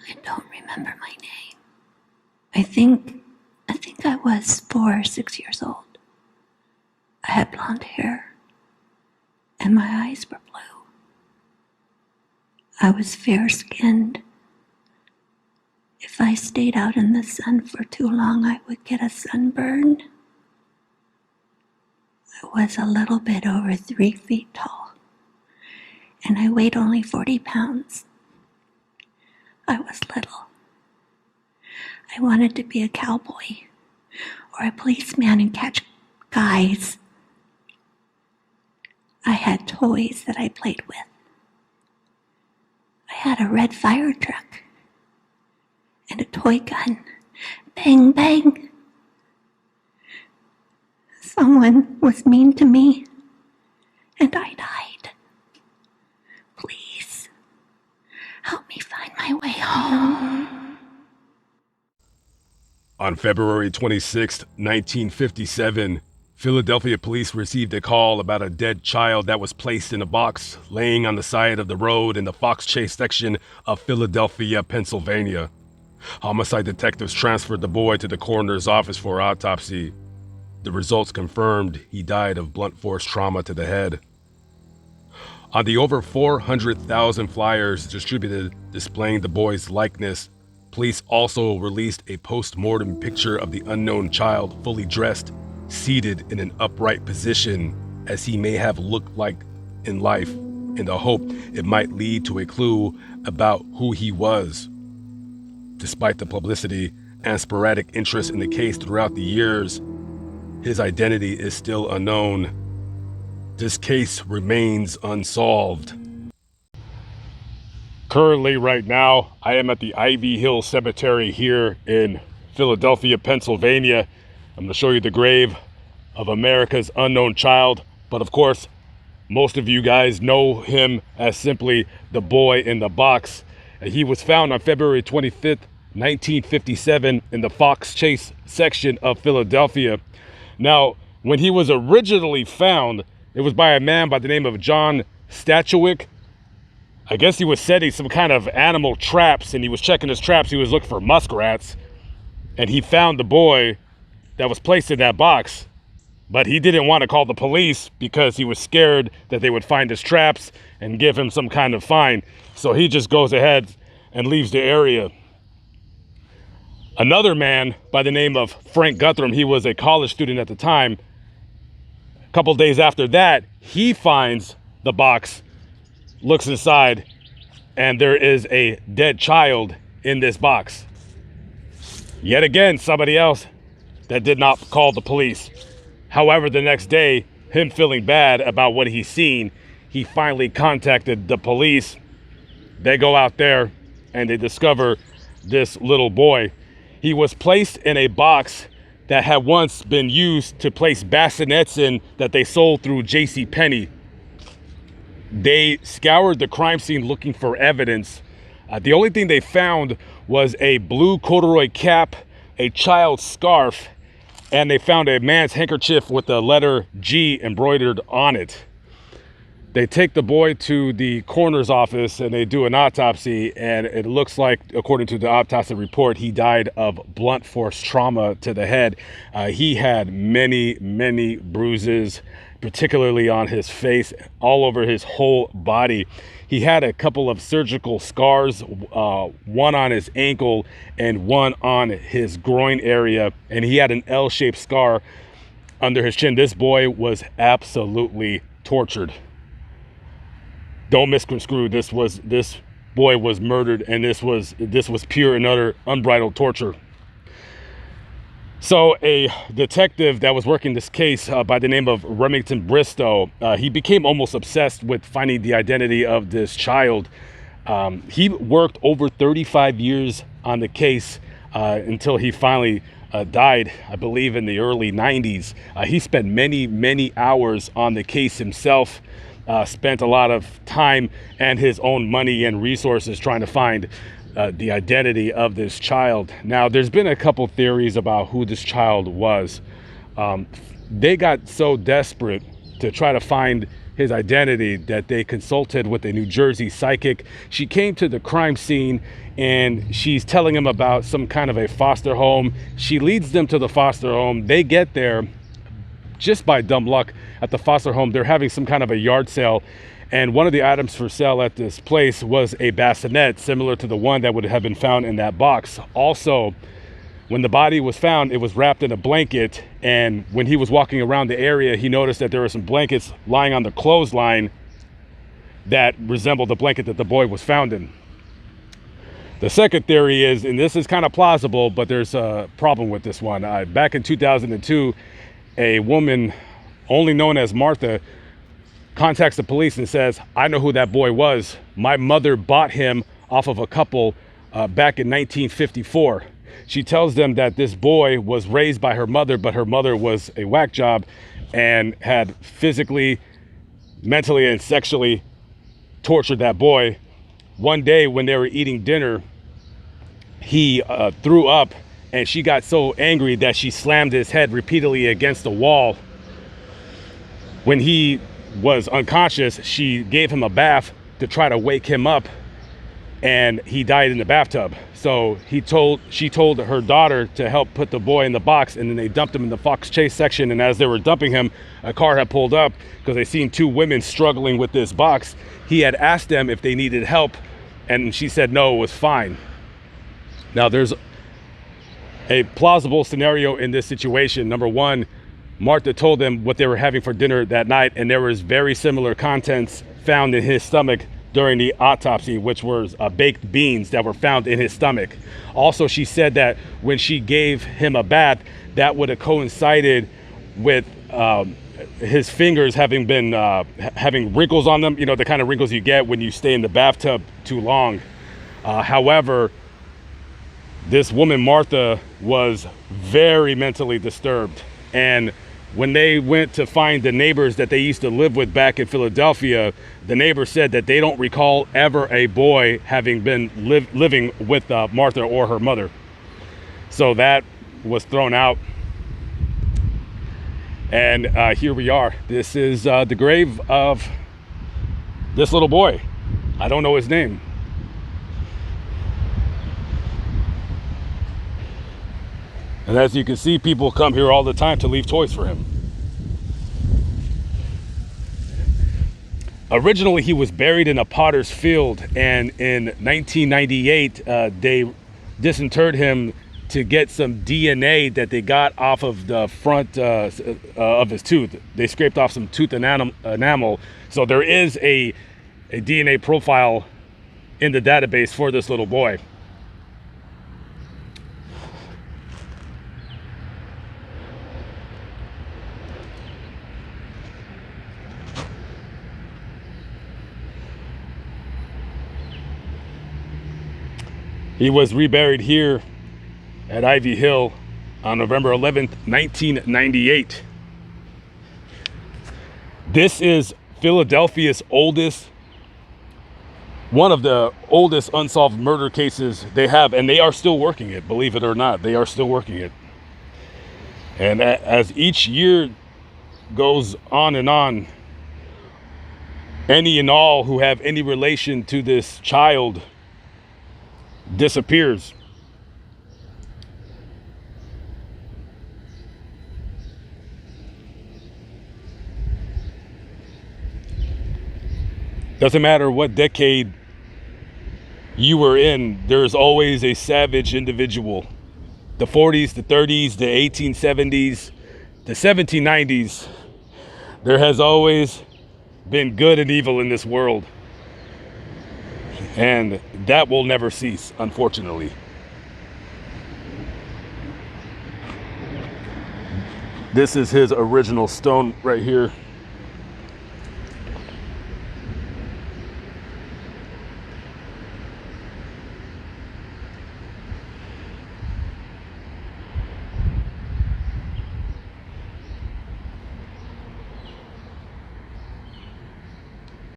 I don't remember my name. I think I was 4 or 6 years old. I had blonde hair, and my eyes were blue. I was fair-skinned. If I stayed out in the sun for too long, I would get a sunburn. I was a little bit over 3 feet tall, and I weighed only 40 pounds. I was little. I wanted to be a cowboy or a policeman and catch guys. I had toys that I played with. I had a red fire truck and a toy gun. Bang, bang. Someone was mean to me, and I died. Please, help me find my way home. On February 26, 1957, Philadelphia police received a call about a dead child that was placed in a box laying on the side of the road in the Fox Chase section of Philadelphia, Pennsylvania. Homicide detectives transferred the boy to the coroner's office for autopsy. The results confirmed he died of blunt force trauma to the head. On the over 400,000 flyers distributed displaying the boy's likeness, police also released a post-mortem picture of the unknown child fully dressed, seated in an upright position as he may have looked like in life, in the hope it might lead to a clue about who he was. Despite the publicity and sporadic interest in the case throughout the years, his identity is still unknown. This case remains unsolved. Currently, right now, I am at the Ivy Hill Cemetery here in Philadelphia, Pennsylvania. I'm going to show you the grave of America's unknown child. But of course, most of you guys know him as simply the boy in the box. He was found on February 25th, 1957 in the Fox Chase section of Philadelphia. Now, when he was originally found, it was by a man by the name of John Stachwick. I guess he was setting some kind of animal traps, and he was checking his traps. He was looking for muskrats, and he found the boy that was placed in that box. But he didn't want to call the police because he was scared that they would find his traps and give him some kind of fine. So he just goes ahead and leaves the area. Another man by the name of Frank Guthrum, he was a college student at the time. A couple days after that, he finds the box, looks inside, and there is a dead child in this box. Yet again, somebody else that did not call the police. However, the next day, him feeling bad about what he's seen, he finally contacted the police. They go out there and they discover this little boy. He was placed in a box that had once been used to place bassinets in that they sold through JCPenney. They scoured the crime scene looking for evidence. The only thing they found was a blue corduroy cap, a child's scarf, and they found a man's handkerchief with the letter G embroidered on it. They take the boy to the coroner's office and they do an autopsy, and it looks like, according to the autopsy report, he died of blunt force trauma to the head. He had many bruises, particularly on his face, all over his whole body. He had a couple of surgical scars, one on his ankle and one on his groin area, and he had an L-shaped scar under his chin. This boy was absolutely tortured. Don't misconstrue. This boy was murdered, and this was pure and utter unbridled torture. So a detective that was working this case by the name of Remington Bristow, he became almost obsessed with finding the identity of this child. He worked over 35 years on the case until he finally died, I believe, in the early 90s. He spent many hours on the case himself. Spent a lot of time and his own money and resources trying to find the identity of this child. Now, there's been a couple theories about who this child was. They got so desperate to try to find his identity, that they consulted with a New Jersey psychic. She came to the crime scene and she's telling him about some kind of a foster home. She leads them to the foster home. They get there just by dumb luck. At the foster home, they're having some kind of a yard sale, and one of the items for sale at this place was a bassinet similar to the one that would have been found in that box. Also, when the body was found, it was wrapped in a blanket, and when he was walking around the area, he noticed that there were some blankets lying on the clothesline that resembled the blanket that the boy was found in. The second theory is, and this is kind of plausible, but there's a problem with this one. Back in 2002, a woman, only known as Martha, contacts the police and says, "I know who that boy was. My mother bought him off of a couple back in 1954. She tells them that this boy was raised by her mother, but her mother was a whack job and had physically, mentally, and sexually tortured that boy. One day when they were eating dinner, he threw up, and she got so angry that she slammed his head repeatedly against the wall. When he was unconscious, she gave him a bath to try to wake him up, and he died in the bathtub. So she told her daughter to help put the boy in the box, and then they dumped him in the Fox Chase section. And as they were dumping him, a car had pulled up because they seen two women struggling with this box. He had asked them if they needed help, and she said no, it was fine. Now, there's a plausible scenario in this situation. Number one, Martha told them what they were having for dinner that night, and there was very similar contents found in his stomach during the autopsy, which was baked beans that were found in his stomach. Also, she said that when she gave him a bath, that would have coincided with his fingers having been having wrinkles on them, you know, the kind of wrinkles you get when you stay in the bathtub too long. However, this woman, Martha, was very mentally disturbed. And when they went to find the neighbors that they used to live with back in Philadelphia, the neighbors said that they don't recall ever a boy having been living with Martha or her mother. So that was thrown out. And here we are. This is the grave of this little boy. I don't know his name. And as you can see, people come here all the time to leave toys for him. Originally, he was buried in a potter's field, and in 1998, they disinterred him to get some DNA that they got off of the front of his tooth. They scraped off some tooth enamel. So there is a DNA profile in the database for this little boy. He was reburied here at Ivy Hill on November 11th, 1998. This is Philadelphia's one of the oldest unsolved murder cases they have, and they are still working it, believe it or not. They are still working it. And as each year goes on and on, any and all who have any relation to this child disappears. Doesn't matter what decade you were in, there's always a savage individual. The 40s, the 30s, the 1870s, the 1790s, there has always been good and evil in this world. And that will never cease, unfortunately. This is his original stone right here.